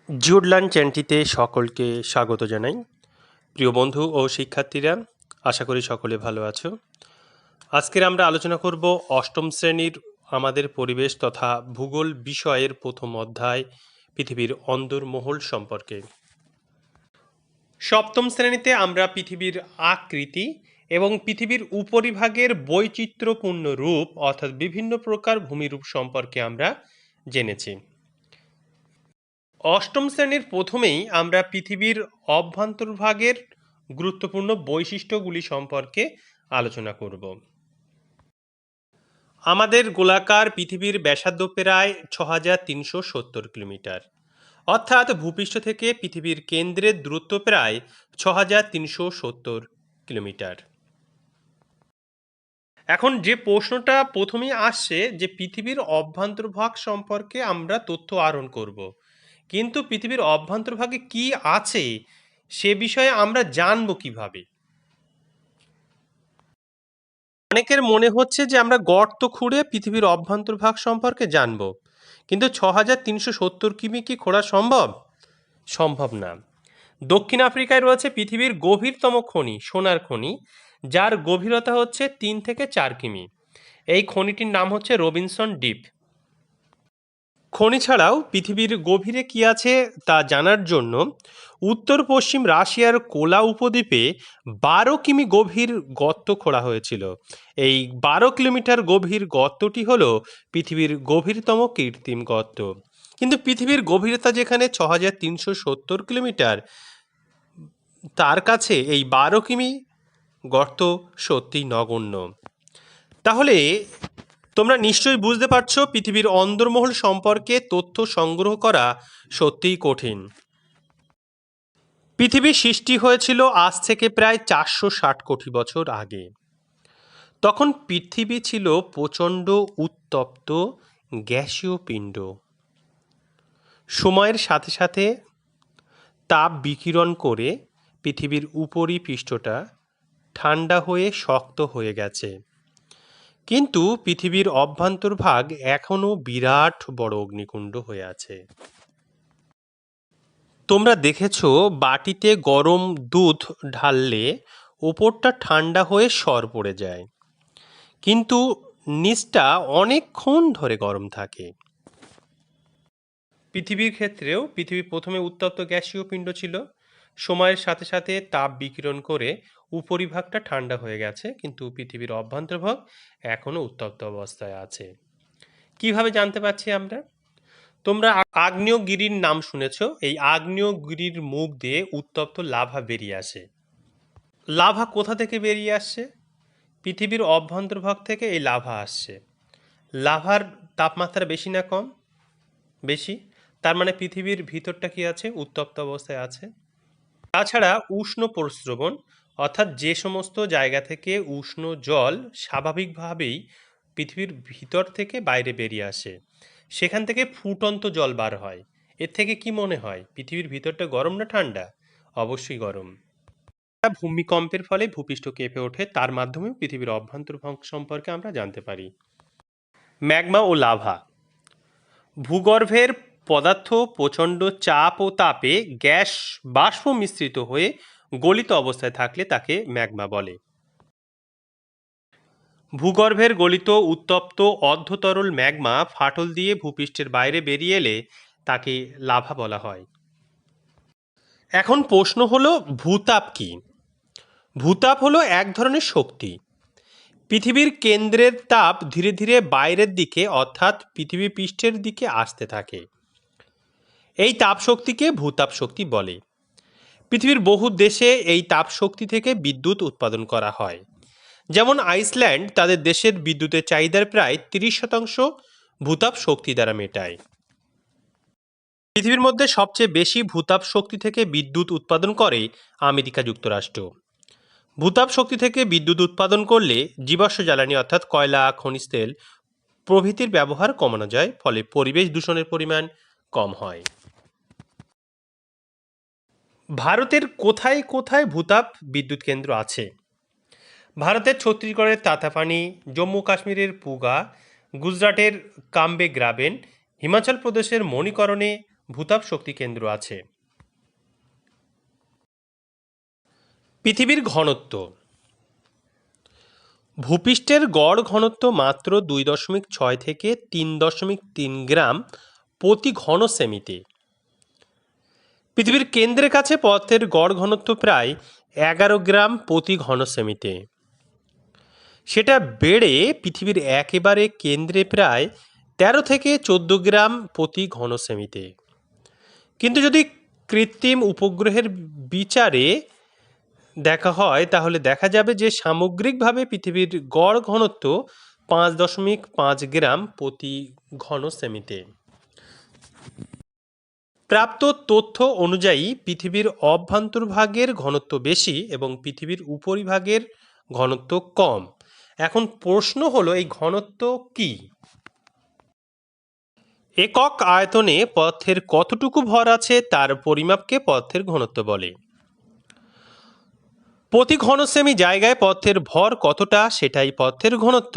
জিওড learn চ্যানেলটিতে সকলকে স্বাগত জানাই। প্রিয় বন্ধু ও শিক্ষার্থীরা, আশা করি সকলে ভালো আছো। আজকের আমরা আলোচনা করব অষ্টম শ্রেণীর আমাদের পরিবেশ তথা ভূগোল বিষয়ের প্রথম অধ্যায় পৃথিবীর অন্দরমহল সম্পর্কে। সপ্তম শ্রেণীতে আমরা পৃথিবীর আকৃতি এবং পৃথিবীর উপরিভাগের বৈচিত্র্যপূর্ণ রূপ অর্থাৎ বিভিন্ন প্রকার ভূমিরূপ সম্পর্কে আমরা জেনেছি। অষ্টম শ্রেণীর প্রথমেই আমরা পৃথিবীর অভ্যন্তরভাগের গুরুত্বপূর্ণ বৈশিষ্ট্যগুলি সম্পর্কে আলোচনা করব। আমাদের গোলাকার পৃথিবীর ব্যাসার্ধ প্রায় ৬৩৭০ কিলোমিটার, অর্থাৎ ভূপৃষ্ঠ থেকে পৃথিবীর কেন্দ্রের দূরত্ব প্রায় ৬৩৭০ কিলোমিটার। এখন যে প্রশ্নটা প্রথমেই আসছে যে পৃথিবীর অভ্যন্তরভাগ সম্পর্কে আমরা তথ্য আহরণ করব, কিন্তু পৃথিবীর অভ্যন্তরভাগে কি আছে সে বিষয়ে আমরা জানব কিভাবে? অনেকের মনে হচ্ছে যে আমরা গর্ত খুঁড়ে পৃথিবীর অভ্যন্তরভাগ সম্পর্কে জানব, কিন্তু ৬৩৭০ কিমি কি খোঁড়া সম্ভব? সম্ভব না। দক্ষিণ আফ্রিকায় রয়েছে পৃথিবীর গভীরতম খনি, সোনার খনি, যার গভীরতা হচ্ছে ৩ থেকে ৪ কিমি। এই খনিটির নাম হচ্ছে রবিনসন ডিপ। খনি ছাড়াও পৃথিবীর গভীরে কি আছে তা জানার জন্য উত্তর পশ্চিম রাশিয়ার কোলা উপদ্বীপে ১২ কিমি গভীর গর্ত খোঁড়া হয়েছিল। এই ১২ কিলোমিটার গভীর গর্তটি হল পৃথিবীর গভীরতম কৃত্রিম গর্ত। কিন্তু পৃথিবীর গভীরতা যেখানে ৬৩৭০ কিলোমিটার, তার কাছে এই ১২ কিমি গর্ত সত্যিই নগণ্য। তাহলে তোমরা নিশ্চয়ই বুঝতে পারছো পৃথিবীর অন্দরমহল সম্পর্কে তথ্য সংগ্রহ করা সত্যিই কঠিন। পৃথিবী সৃষ্টি হয়েছিল আজ থেকে প্রায় ৪৬০ কোটি বছর আগে। তখন পৃথিবী ছিল প্রচণ্ড উত্তপ্ত গ্যাসীয় পিণ্ড। সময়ের সাথে সাথে তাপ বিকিরণ করে পৃথিবীর উপরিপৃষ্ঠটা ঠান্ডা হয়ে শক্ত হয়ে গেছে। কিন্তু পৃথিবীর অভ্যন্তরভাগ এখনও বিরাট বড় অগ্নিকুণ্ড হয়ে আছে। তোমরা দেখেছো বাটিতে গরম দুধ ঢাললে ওপরটা ঠান্ডা হয়ে সর পড়ে যায়, কিন্তু নিচটা অনেকক্ষণ ধরে গরম থাকে। পৃথিবীর ক্ষেত্রেও পৃথিবী প্রথমে উত্তপ্ত গ্যাসীয় পিণ্ড ছিল। সময়ের সাথে সাথে তাপ বিকিরণ করে উপরিভাগটা ঠান্ডা হয়ে গেছে, কিন্তু পৃথিবীর অভ্যন্তরভাগ এখনও উত্তপ্ত অবস্থায় আছে। কিভাবে জানতে পারছি আমরা? তোমরা আগ্নেয়গিরির নাম শুনেছ। এই আগ্নেয়গিরির মুখ দিয়ে উত্তপ্ত লাভা বেরিয়ে আসে। লাভা কোথা থেকে বেরিয়ে আসছে? পৃথিবীর অভ্যন্তরভাগ থেকে এই লাভা আসছে। লাভার তাপমাত্রা বেশি না কম? বেশি। তার মানে পৃথিবীর ভিতরটা কি আছে? উত্তপ্ত অবস্থায় আছে। তাছাড়া উষ্ণ প্রস্রবণ, অর্থাৎ যে সমস্ত জায়গা থেকে উষ্ণ জল স্বাভাবিকভাবেই পৃথিবীর ভিতর থেকে বাইরে বেরিয়ে আসে, সেখান থেকে ফুটন্ত জল বার হয়। এর থেকে কি মনে হয় পৃথিবীর ভিতরটা গরম না ঠান্ডা? অবশ্যই গরম। ভূমিকম্পের ফলে ভূপৃষ্ঠ কেঁপে ওঠে, তার মাধ্যমেও পৃথিবীর অভ্যন্তরভাগ সম্পর্কে আমরা জানতে পারি। ম্যাগমা ও লাভা। ভূগর্ভের পদার্থ প্রচণ্ড চাপ ও তাপে গ্যাস বাষ্প মিশ্রিত হয়ে গলিত অবস্থায় থাকলে তাকে ম্যাগমা বলে। ভূগর্ভের গলিত উত্তপ্ত অর্ধতরল ম্যাগমা ফাটল দিয়ে ভূপৃষ্ঠের বাইরে বেরিয়ে এলে তাকে লাভা বলা হয়। এখন প্রশ্ন হলো, ভূতাপ কি? ভূতাপ হলো এক ধরনের শক্তি। পৃথিবীর কেন্দ্রের তাপ ধীরে ধীরে বাইরের দিকে অর্থাৎ পৃথিবী পৃষ্ঠের দিকে আসতে থাকে। এই তাপশক্তিকে ভূতাপ শক্তি বলে। পৃথিবীর বহু দেশে এই তাপশক্তি থেকে বিদ্যুৎ উৎপাদন করা হয়। যেমন আইসল্যান্ড তাদের দেশের বিদ্যুতের চাহিদার প্রায় ৩০% ভূতাপ শক্তি দ্বারা মেটায়। পৃথিবীর মধ্যে সবচেয়ে বেশি ভূতাপ শক্তি থেকে বিদ্যুৎ উৎপাদন করে আমেরিকা যুক্তরাষ্ট্র। ভূতাপ শক্তি থেকে বিদ্যুৎ উৎপাদন করলে জীবাশ্ম জ্বালানি অর্থাৎ কয়লা, খনিজ তেল প্রভৃতির ব্যবহার কমানো যায়, ফলে পরিবেশ দূষণের পরিমাণ কম হয়। ভারতের কোথায় কোথায় ভূতাপ বিদ্যুৎ কেন্দ্র আছে? ভারতের ছত্তিশগড়ের তাতাপানি, জম্মু কাশ্মীরের পুগা, গুজরাটের কাম্বে গ্রাবেন, হিমাচল প্রদেশের মণিকরণে ভূতাপ শক্তি কেন্দ্র আছে। পৃথিবীর ঘনত্ব। ভূপৃষ্ঠের গড় ঘনত্ব মাত্র 2.6 থেকে 3.3 গ্রাম প্রতি ঘন সেমিতে। পৃথিবীর কেন্দ্রের কাছে পদার্থের গড় ঘনত্ব প্রায় 11 গ্রাম প্রতি ঘন সেমিতে। সেটা বেড়ে পৃথিবীর একেবারে কেন্দ্রে প্রায় 13 থেকে 14 গ্রাম প্রতি ঘন সেমিতে। কিন্তু যদি কৃত্রিম উপগ্রহের বিচারে দেখা হয় তাহলে দেখা যাবে যে সামগ্রিকভাবে পৃথিবীর গড় ঘনত্ব 5.5 গ্রাম প্রতি ঘন সেমিতে। প্রাপ্ত তথ্য অনুযায়ী পৃথিবীর অভ্যন্তরভাগের ঘনত্ব বেশি এবং পৃথিবীর উপরিভাগের ঘনত্ব কম। এখন প্রশ্ন হলো এই ঘনত্ব কি? একক আয়তনে পদার্থের কতটুকু ভর আছে তার পরিমাপকে পদার্থের ঘনত্ব বলে। প্রতি ঘন সেমি জায়গায় পদার্থের ভর কতটা সেটাই পদার্থের ঘনত্ব।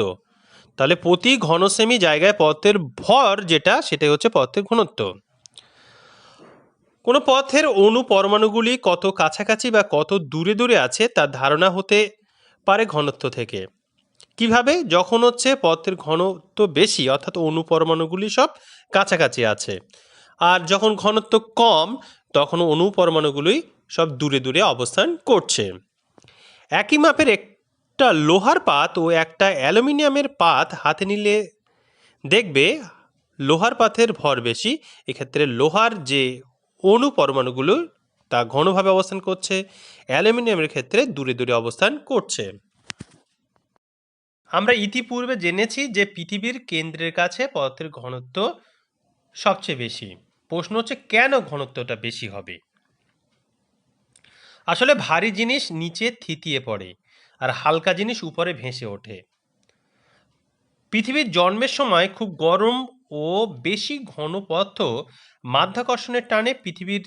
তাহলে প্রতি ঘন সেমি জায়গায় পদার্থের ভর যেটা সেটাই হচ্ছে পদার্থের ঘনত্ব। কোনো পদার্থের অণু পরমাণুগুলি কত কাছাকাছি বা কত দূরে দূরে আছে তার ধারণা হতে পারে ঘনত্ব থেকে। কিভাবে? যখন হচ্ছে পদার্থের ঘনত্ব বেশি অর্থাৎ অণু পরমাণুগুলি সব কাছাকাছি আছে, আর যখন ঘনত্ব কম তখন অণু পরমাণুগুলি সব দূরে দূরে অবস্থান করছে। একই মাপের একটা লোহার পাত ও একটা অ্যালুমিনিয়ামের পাত হাতে নিলে দেখবে লোহার পাতের ভর বেশি। এক্ষেত্রে লোহার যে অণু পরমাণুগুলো তা ঘনভাবে অবস্থান করছে, অ্যালুমিনিয়ামের ক্ষেত্রে দূরে দূরে অবস্থান করছে। আমরা ইতিপূর্বে জেনেছি যে পৃথিবীর কেন্দ্রের কাছে পদার্থের ঘনত্ব সবচেয়ে বেশি। প্রশ্ন হচ্ছে কেন ঘনত্বটা বেশি হবে? আসলে ভারী জিনিস নিচে থিতিয়ে পড়ে আর হালকা জিনিস উপরে ভেসে ওঠে। পৃথিবীর জন্মের সময় খুব গরম ও বেশি ঘন পদার্থ মাধ্যাকর্ষণের টানে পৃথিবীর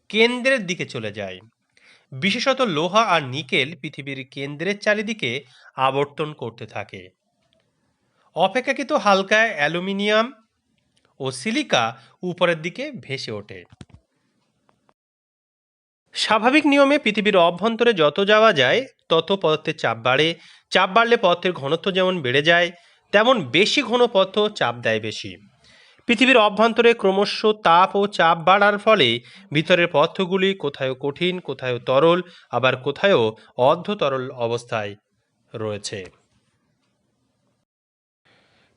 কেন্দ্রের দিকে চলে যায়। বিশেষত লোহা আর নিকেল পৃথিবীর কেন্দ্রের চারিদিকে আবর্তন করতে থাকে। অপেক্ষাকৃত হালকা অ্যালুমিনিয়াম ও সিলিকা উপরের দিকে ভেসে ওঠে। স্বাভাবিক নিয়মে পৃথিবীর অভ্যন্তরে যত যাওয়া যায় তত পদার্থের চাপ বাড়ে। চাপ বাড়লে পদার্থের ঘনত্ব যেমন বেড়ে যায় তেমন বেশি ঘন পদার্থ চাপ দেয় বেশি। পৃথিবীর অভ্যন্তরে ক্রমশ তাপ ও চাপ বাড়ার ফলে ভিতরের পদার্থগুলি কোথাও কঠিন, কোথাও তরল, আবার কোথাও অর্ধ তরল অবস্থায় রয়েছে।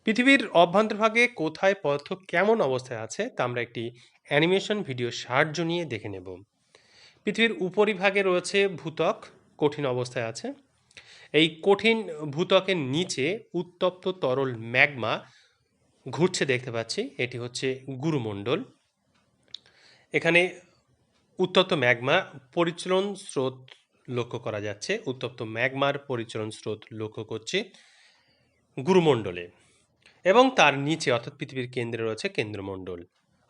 পৃথিবীর অভ্যন্তরভাগে কোথায় পদার্থ কেমন অবস্থায় আছে তা আমরা একটি অ্যানিমেশন ভিডিও সাহায্য নিয়ে দেখে নেব। পৃথিবীর উপরিভাগে রয়েছে ভূত্বক, কঠিন অবস্থায় আছে। এই কঠিন ভূত্বকের নিচে উত্তপ্ত তরল ম্যাগমা ঘুরছে দেখতে পাচ্ছি, এটি হচ্ছে গুরুমণ্ডল। এখানে উত্তপ্ত ম্যাগমা পরিচলন স্রোত লক্ষ্য করা যাচ্ছে। উত্তপ্ত ম্যাগমার পরিচলন স্রোত লক্ষ্য করছি গুরুমণ্ডলে, এবং তার নিচে অর্থাৎ পৃথিবীর কেন্দ্রে রয়েছে কেন্দ্রমণ্ডল।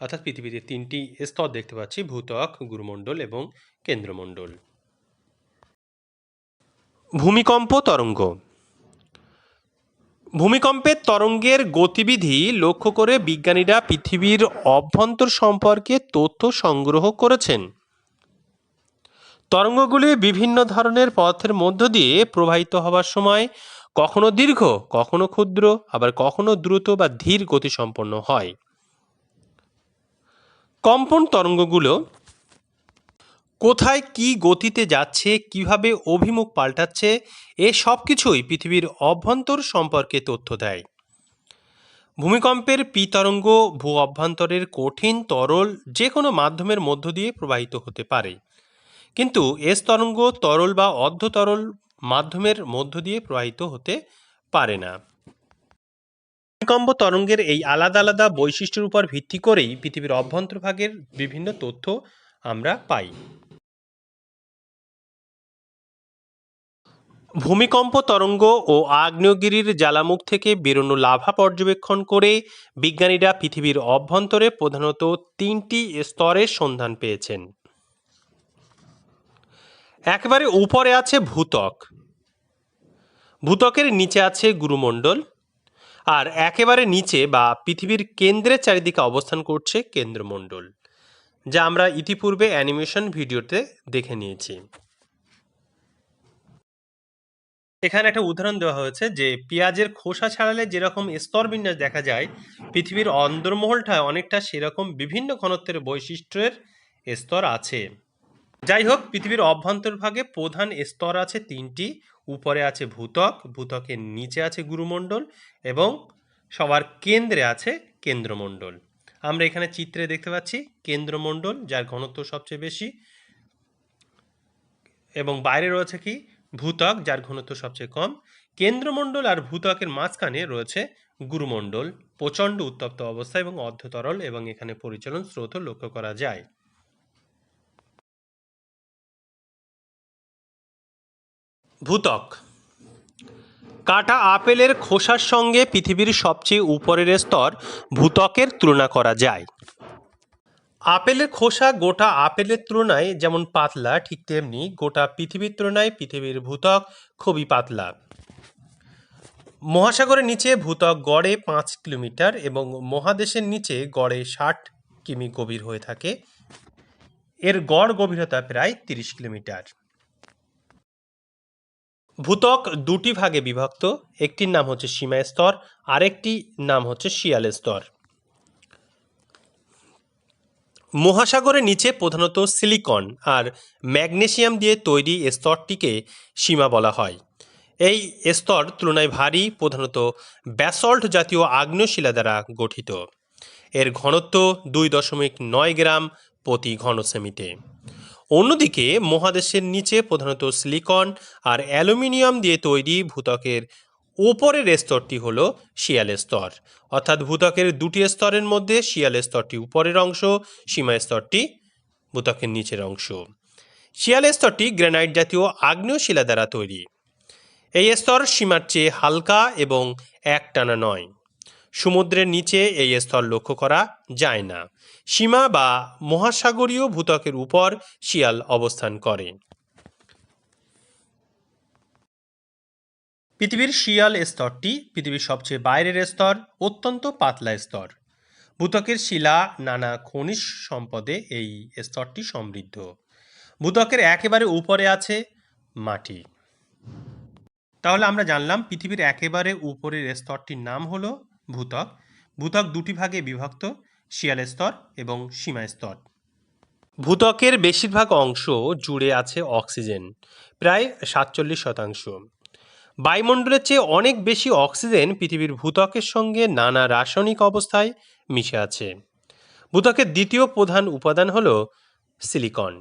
অর্থাৎ পৃথিবীতে তিনটি স্তর দেখতে পাচ্ছি, ভূত্বক, গুরুমণ্ডল এবং কেন্দ্রমণ্ডল। ভূমিকম্প তরঙ্গ। ভূমিকম্পের তরঙ্গের গতিবিধি লক্ষ্য করে বিজ্ঞানীরা পৃথিবীর অভ্যন্তর সম্পর্কে তথ্য সংগ্রহ করেছেন। তরঙ্গগুলি বিভিন্ন ধরনের পদার্থের মধ্য দিয়ে প্রবাহিত হওয়ার সময় কখনো দীর্ঘ, কখনো ক্ষুদ্র, আবার কখনো দ্রুত বা ধীর গতিসম্পন্ন হয়। কম্পন তরঙ্গগুলো কোথায় কি গতিতে যাচ্ছে, কিভাবে অভিমুখ পাল্টাচ্ছে, এ সব কিছুই পৃথিবীর অভ্যন্তর সম্পর্কে তথ্য দেয়। ভূমিকম্পের পি তরঙ্গ ভূ অভ্যন্তরের কঠিন তরল যে কোনো মাধ্যমের মধ্য দিয়ে প্রবাহিত হতে পারে, কিন্তু এস তরঙ্গ তরল বা অর্ধ তরল মাধ্যমের মধ্য দিয়ে প্রবাহিত হতে পারে না। ভূমিকম্প তরঙ্গের এই আলাদা আলাদা বৈশিষ্ট্যের উপর ভিত্তি করেই পৃথিবীর অভ্যন্তরভাগের বিভিন্ন তথ্য আমরা পাই। ভূমিকম্প তরঙ্গ ও আগ্নেয়গিরির জ্বালামুখ থেকে বেরোনো লাভা পর্যবেক্ষণ করে বিজ্ঞানীরা পৃথিবীর অভ্যন্তরে প্রধানত তিনটি স্তরের সন্ধান পেয়েছেন। একেবারে উপরে আছে ভূত্বক, ভূত্বকের নিচে আছে গুরুমণ্ডল, আর একেবারে নিচে বা পৃথিবীর কেন্দ্রের চারিদিকে অবস্থান করছে কেন্দ্রমণ্ডল, যা আমরা ইতিপূর্বে অ্যানিমেশন ভিডিওতে দেখে নিয়েছি। এখানে একটা উদাহরণ দেওয়া হয়েছে যে পেঁয়াজের খোসা ছাড়ালে যেরকম স্তরবিন্যাস দেখা যায়, পৃথিবীর অন্দরমহলটা অনেকটা সেরকম বিভিন্ন ঘনত্বের বৈশিষ্ট্যের স্তর আছে। যাই হোক, পৃথিবীর অভ্যন্তরভাগে প্রধান স্তর আছে তিনটি। উপরে আছে ভূত্বক, ভূত্বকের নিচে আছে গুরুমণ্ডল এবং সবার কেন্দ্রে আছে কেন্দ্রমণ্ডল। আমরা এখানে চিত্রে দেখতে পাচ্ছি কেন্দ্রমণ্ডল, যার ঘনত্ব সবচেয়ে বেশি, এবং বাইরে রয়েছে কি ভূত্বক, যার ঘনত্ব সবচেয়ে কম। কেন্দ্রমণ্ডল আর ভূত্বকের মাঝখানে রয়েছে গুরুমণ্ডল, প্রচণ্ড উত্তপ্ত অবস্থা এবং অর্ধতরল, এবং এখানে পরিচলন স্রোতও লক্ষ্য করা যায়। ভূত্বক। কাটা আপেলের খোসার সঙ্গে পৃথিবীর সবচেয়ে উপরের স্তর ভূত্বকের তুলনা করা যায়। আপেলের খোসা গোটা আপেলের তুলনায় যেমন পাতলা, ঠিক তেমনি গোটা পৃথিবীর তুলনায় পৃথিবীর ভূত্বক খুবই পাতলা। মহাসাগরের নিচে ভূত্বক গড়ে 5 কিলোমিটার এবং মহাদেশের নিচে গড়ে 60 কিমি গভীর হয়ে থাকে। এর গড় গভীরতা প্রায় 30 কিলোমিটার। ভূত্বক দুটি ভাগে বিভক্ত, একটির নাম হচ্ছে সীমা স্তর, আরেকটি নাম হচ্ছে শিয়াল স্তর। মহাসাগরের নিচে প্রধানত সিলিকন আর ম্যাগনেসিয়াম দিয়ে তৈরি স্তরটিকে সীমা বলা হয়। এই স্তর তুলনায় ভারী, প্রধানত ব্যাসল্ট জাতীয় আগ্নেয়শিলা দ্বারা গঠিত। এর ঘনত্ব 2.9 গ্রাম প্রতি ঘনসেমিতে। অন্যদিকে মহাদেশের নিচে প্রধানত সিলিকন আর অ্যালুমিনিয়াম দিয়ে তৈরি ভূত্বকের ওপরের স্তরটি হল শিয়াল স্তর, অর্থাৎ ভূত্বকের দুটি স্তরের মধ্যে শিয়াল স্তরটি উপরের অংশ, সীমা স্তরটি ভূত্বকের নিচের অংশ। শিয়াল স্তরটি গ্রানাইট জাতীয় আগ্নেয়শিলা দ্বারা তৈরি। এই স্তর সীমার চেয়ে হালকা এবং একটানা নয়। সমুদ্রের নিচে এই স্তর লক্ষ্য করা যায় না। সীমা বা মহাসাগরীয় ভূত্বকের উপর শিয়াল অবস্থান করে। পৃথিবীর শিয়াল স্তরটি পৃথিবীর সবচেয়ে বাইরের স্তর, অত্যন্ত পাতলা স্তর। ভূত্বকের শিলা নানা খনিজ সম্পদে এই স্তরটি সমৃদ্ধ। ভূত্বকের একেবারে উপরে আছে মাটি। তাহলে আমরা জানলাম পৃথিবীর একেবারে উপরের স্তরটির নাম হলো ভূত্বক। ভূত্বক দুটি ভাগে বিভক্ত, শিয়াল স্তর এবং সীমা স্তর। ভূত্বকের বেশিরভাগ অংশ জুড়ে আছে অক্সিজেন, প্রায় 47%। বায়ুমণ্ডলের চেয়ে অনেক বেশি অক্সিজেন পৃথিবীর ভূত্বকের সঙ্গে নানা রাসায়নিক অবস্থায় মিশে আছে। ভূত্বকের দ্বিতীয় প্রধান উপাদান হল সিলিকন।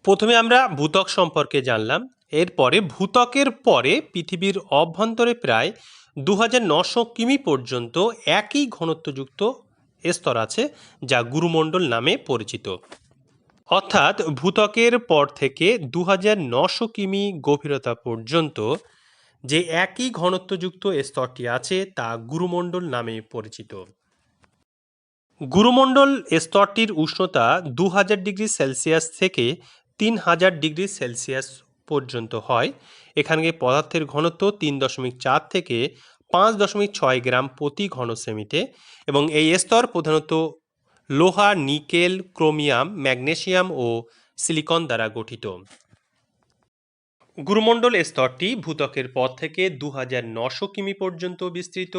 প্রথমে আমরা ভূত্বক সম্পর্কে জানলাম। এরপরে ভূত্বকের পরে পৃথিবীর অভ্যন্তরে প্রায় 2900 কিমি পর্যন্ত একই ঘনত্বযুক্ত স্তর আছে, যা গুরুমণ্ডল নামে পরিচিত। অর্থাৎ ভূত্বকের পর থেকে 2900 কিমি গভীরতা পর্যন্ত যে একই ঘনত্বযুক্ত স্তরটি আছে তা গুরুমণ্ডল নামে পরিচিত। গুরুমণ্ডল স্তরটির উষ্ণতা 2000 ডিগ্রি সেলসিয়াস থেকে 3000 ডিগ্রি সেলসিয়াস পর্যন্ত হয়। এখানে পদার্থের ঘনত্ব 3.4 থেকে 5.6 গ্রাম প্রতি ঘনসেমিতে, এবং এই স্তর প্রধানত লোহা, নিকেল, ক্রোমিয়াম, ম্যাগনেসিয়াম ও সিলিকন দ্বারা গঠিত। গুরুমণ্ডল স্তরটি ভূত্বকের পর থেকে 2900 কিমি পর্যন্ত বিস্তৃত।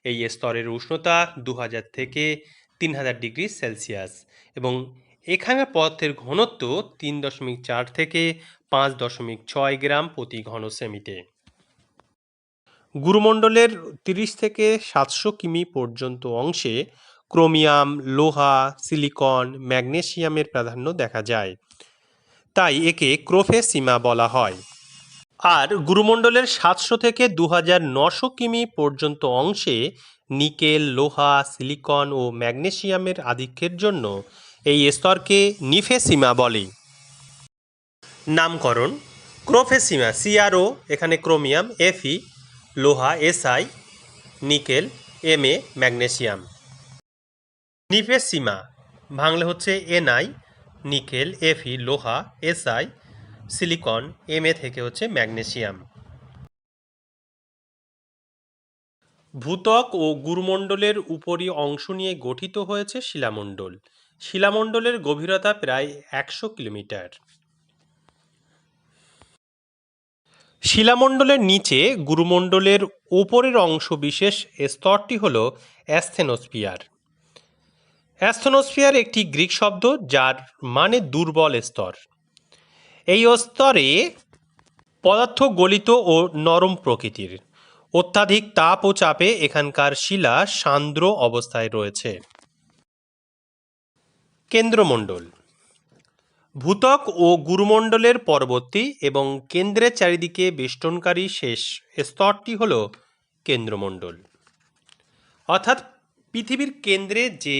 এই স্তরের উষ্ণতা 2000 থেকে 3000 ডিগ্রি সেলসিয়াস, এবং এখানে পদার্থের ঘনত্ব 3.4 থেকে 5.6 গ্রাম প্রতি ঘনসেমিতে। গুরুমণ্ডলের 30 থেকে 700 কিমি পর্যন্ত অংশে ক্রোমিয়াম, লোহা, সিলিকন, ম্যাগনেসিয়ামের প্রাধান্য দেখা যায়, তাই একে ক্রোফে সীমা বলা হয়। আর গুরুমণ্ডলের 700 থেকে 2900 কিমি পর্যন্ত অংশে নিকেল, লোহা, সিলিকন ও ম্যাগনেসিয়ামের আধিক্যের জন্য এই স্তরকে নিফেসিমা বলে। নামকরণ: ক্রোফেসিমা CRO, এখানে ক্রোমিয়াম, Fe লোহা, Si nickel, Ma magnesium. Nifesima Bangla হচ্ছে Ni নিকেল, Fe লোহা, Si সিলিকন, Ma থেকে হচ্ছে ম্যাগনেসিয়াম। ভূত্বক ও গুরুমণ্ডলের উপরি অংশ নিয়ে গঠিত হয়েছে শিলামণ্ডল। শিলামণ্ডলের গভীরতা প্রায় 100 কিলোমিটার। শিলামণ্ডলের নিচে গুরুমণ্ডলের ওপরের অংশ বিশেষ স্তরটি হল অ্যাসথেনোস্ফিয়ার। অ্যাসথেনোস্ফিয়ার একটি গ্রিক শব্দ যার মানে দুর্বল স্তর। এই স্তরে পদার্থ গলিত ও নরম প্রকৃতির। অত্যাধিক তাপ ও চাপে এখানকার শিলা সান্দ্র অবস্থায় রয়েছে। কেন্দ্রমণ্ডল। ভূত্বক ও গুরুমণ্ডলের পরবর্তী এবং কেন্দ্রের চারিদিকে বেষ্টনকারী শেষ স্তরটি হল কেন্দ্রমণ্ডল। অর্থাৎ পৃথিবীর কেন্দ্রে যে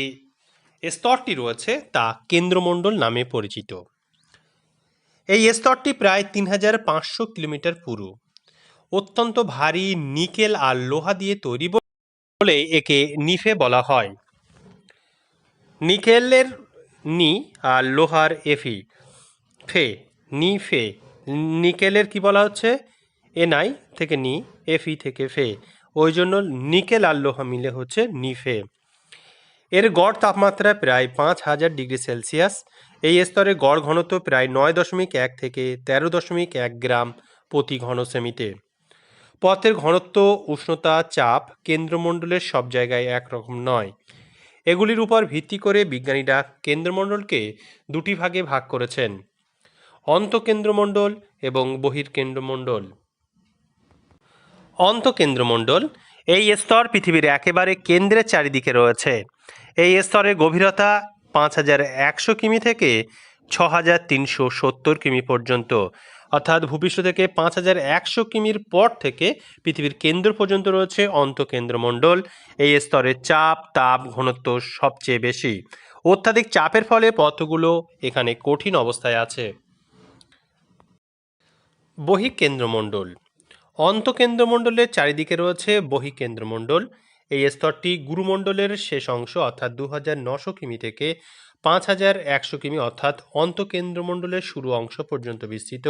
স্তরটি রয়েছে তা কেন্দ্রমণ্ডল নামে পরিচিত। এই স্তরটি প্রায় 3500 কিলোমিটার পুরু। অত্যন্ত ভারী নিকেল আর লোহা দিয়ে তৈরি বলে একে নিফে বলা হয়। নিকেলের নি আর লোহার এফি, ফে, নি ফে। নিকেলের কি বলা হচ্ছে এনআই থেকে নি, এফি থেকে ফে, ওই জন্য নিকেল আর লোহা মিলে হচ্ছে নিফে। এর গড় তাপমাত্রা প্রায় 5000 ডিগ্রি সেলসিয়াস। এই স্তরে গড় ঘনত্ব প্রায় 9.1 থেকে 13.1 গ্রাম প্রতি ঘন সেমিতে। পথের ঘনত্ব, উষ্ণতা, চাপ কেন্দ্রমণ্ডলের সব জায়গায় একরকম নয়। এগুলির উপর ভিত্তি করে বিজ্ঞানীরা কেন্দ্রমণ্ডলকে দুটি ভাগে ভাগ করেছেন: অন্তঃকেন্দ্রমণ্ডল এবং বহির্কেন্দ্রমণ্ডল। অন্তঃকেন্দ্রমণ্ডল এই স্তর পৃথিবীর একেবারে কেন্দ্রের চারিদিকে রয়েছে। এই স্তরের গভীরতা 5100 কিমি থেকে 6370 কিমি পর্যন্ত। অর্থাৎ ভূপৃষ্ঠ থেকে 5100 কিমির পর থেকে পৃথিবীর কেন্দ্র পর্যন্ত রয়েছে অন্তঃকেন্দ্রমণ্ডল। এই স্তরের চাপ, তাপ, ঘনত্ব সবচেয়ে বেশি। অত্যাধিক চাপের ফলে পদার্থগুলো এখানে কঠিন অবস্থায় আছে। বহিঃকেন্দ্রমণ্ডল। অন্তঃকেন্দ্রমণ্ডলের চারিদিকে রয়েছে বহিঃকেন্দ্রমণ্ডল। এই স্তরটি গুরুমণ্ডলের শেষ অংশ অর্থাৎ 2900 কিমি থেকে 5100 কিমি অর্থাৎ অন্তঃকেন্দ্রমণ্ডলের শুরু অংশ পর্যন্ত বিস্তৃত।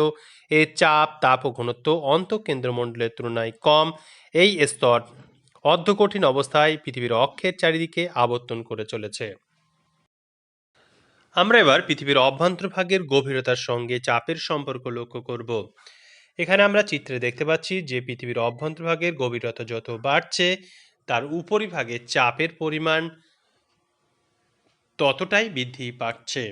এর চাপ, তাপ ও ঘনত্ব অন্তঃকেন্দ্রমণ্ডলের তুলনায় কম। এই স্তর অর্ধকঠিন অবস্থায় পৃথিবীর অক্ষের চারিদিকে আবর্তন করে চলেছে। আমরা এবার পৃথিবীর অভ্যন্তরভাগের গভীরতার সঙ্গে চাপের সম্পর্ক লক্ষ্য করব। এখানে আমরা চিত্রে দেখতে পাচ্ছি যে পৃথিবীর অভ্যন্তরভাগের গভীরতা যত বাড়ছে তার উপরিভাগে চাপের পরিমাণ ততটাই বৃদ্ধি পাচ্ছে।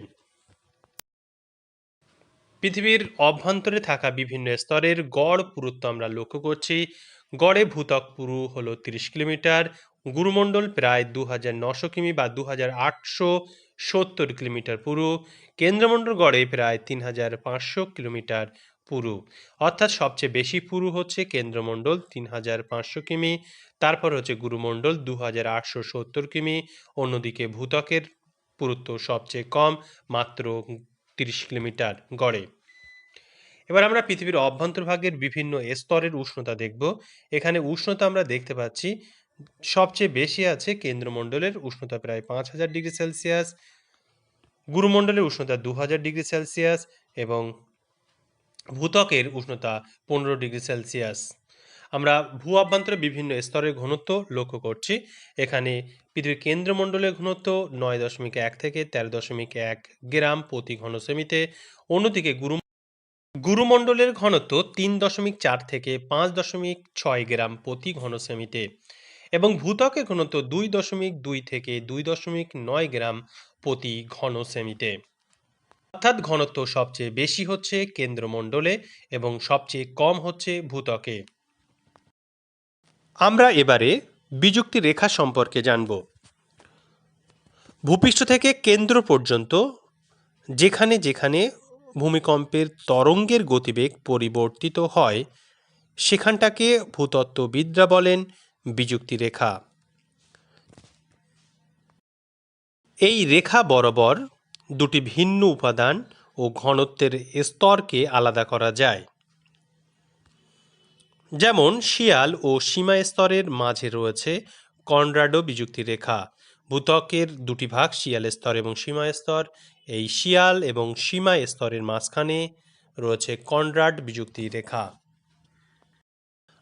পৃথিবীর অভ্যন্তরে থাকা বিভিন্ন স্তরের গড় পুরুত্ব আমরা লক্ষ্য করছি। গড়ে ভূত্বক পুরু হলো 30 কিলোমিটার, গুরুমণ্ডল প্রায় 2900 কিমি বা 2870 কিলোমিটার পুরু, কেন্দ্রমণ্ডল গড়ে প্রায় 3500 কিলোমিটার পুরু। অর্থাৎ সবচেয়ে বেশি পুরু হচ্ছে কেন্দ্রমণ্ডল 3500 কিমি, তারপর হচ্ছে গুরুমণ্ডল 2870 কিমি। অন্যদিকে ভূত্বকের পুরুত্ব সবচেয়ে কম, মাত্র 30 কিলোমিটার গড়ে। এবার আমরা পৃথিবীর অভ্যন্তরভাগের বিভিন্ন স্তরের উষ্ণতা দেখব। এখানে উষ্ণতা আমরা দেখতে পাচ্ছি সবচেয়ে বেশি আছে কেন্দ্রমণ্ডলের উষ্ণতা প্রায় 5000 ডিগ্রি সেলসিয়াস, গুরুমণ্ডলের উষ্ণতা 2000 ডিগ্রি সেলসিয়াস এবং ভূত্বকের উষ্ণতা 15 ডিগ্রি সেলসিয়াস। আমরা ভূ অভ্যন্তরে বিভিন্ন স্তরের ঘনত্ব লক্ষ্য করছি। এখানে পৃথিবীর কেন্দ্রমণ্ডলের ঘনত্ব 9.1 থেকে 13.1 গ্রাম প্রতি ঘন সেমিতে। অন্যদিকে গুরুমণ্ডলের ঘনত্ব 3.4 থেকে 5.6 গ্রাম প্রতি ঘন সেমিতে এবং ভূত্বকের ঘনত্ব 2.2 থেকে 2.9 গ্রাম প্রতি ঘন সেমিতে। অর্থাৎ ঘনত্ব সবচেয়ে বেশি হচ্ছে কেন্দ্রমণ্ডলে এবং সবচেয়ে কম হচ্ছে ভূত্বকে। আমরা এবারে বিযুক্তি রেখা সম্পর্কে জানব। ভূপৃষ্ঠ থেকে কেন্দ্র পর্যন্ত যেখানে যেখানে ভূমিকম্পের তরঙ্গের গতিবেগ পরিবর্তিত হয় সেখানটাকে ভূতত্ত্ববিদরা বলেন বিযুক্তি রেখা। এই রেখা বরাবর দুটি ভিন্ন উপাদান ও ঘনত্বের স্তরকে আলাদা করা যায়। যেমন শিয়াল ও সীমা স্তরের মাঝে রয়েছে কনরাডো বিযুক্তি রেখা। ভূত্বকের দুটি ভাগ শিয়াল স্তর এবং সীমা স্তর। এই শিয়াল এবং সীমা স্তরের মাঝখানে রয়েছে কনরাড বিযুক্তি রেখা।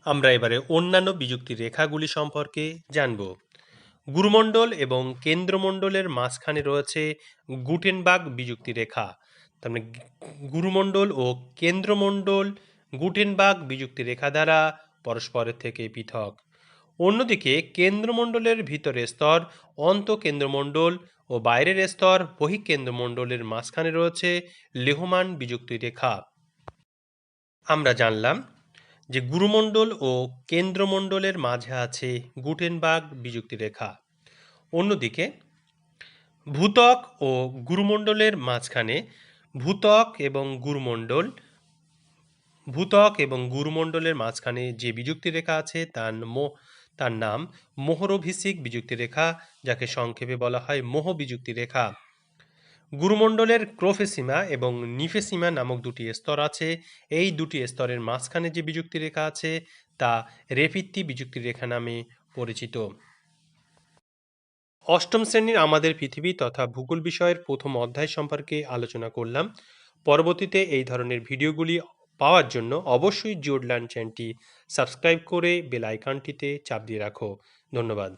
আমরা এবারে অন্যান্য বিযুক্তি রেখাগুলি সম্পর্কে জানব। গুরুমণ্ডল এবং কেন্দ্রমণ্ডলের মাঝখানে রয়েছে গুটেনবার্গ বিযুক্তি রেখা। তার মানে গুরুমণ্ডল ও কেন্দ্রমণ্ডল গুটেনবার্গ বিযুক্তি রেখা দ্বারা পরস্পরের থেকে পৃথক। অন্যদিকে কেন্দ্রমণ্ডলের ভিতরের স্তর অন্তঃকেন্দ্রমণ্ডল ও বাইরের স্তর বহিঃকেন্দ্রমণ্ডলের মাঝখানে রয়েছে লেহমান বিযুক্তি রেখা। আমরা জানলাম যে গুরুমণ্ডল ও কেন্দ্রমণ্ডলের মাঝে আছে গুটেনবার্গ বিযুক্তি রেখা। অন্যদিকে ভূত্বক ও গুরুমণ্ডলের মাঝখানে ভূত্বক এবং গুরুমণ্ডলের মাঝখানে যে বিযুক্তি রেখা আছে তার নাম মোহরভিসিক বিযুক্তি রেখা, যাকে সংক্ষেপে বলা হয় মোহ বিযুক্তি রেখা। গুরুমণ্ডলের ক্রোফেসিমা এবং নিফেসিমা নামক দুটি স্তর আছে। এই দুটি স্তরের মাঝখানে যে বিযুক্তি রেখা আছে তা রেফিত্তি বিযুক্তি রেখা নামে পরিচিত। অষ্টম শ্রেণীর আমাদের পৃথিবী তথা ভূগোল বিষয়ের প্রথম অধ্যায় সম্পর্কে আলোচনা করলাম। পরবর্তীতে এই ধরনের ভিডিওগুলি পাওয়ার জন্য অবশ্যই জিওড লার্ন চ্যানেলটি সাবস্ক্রাইব করে বেল আইকনটিতে চাপ দিয়ে রাখো। ধন্যবাদ।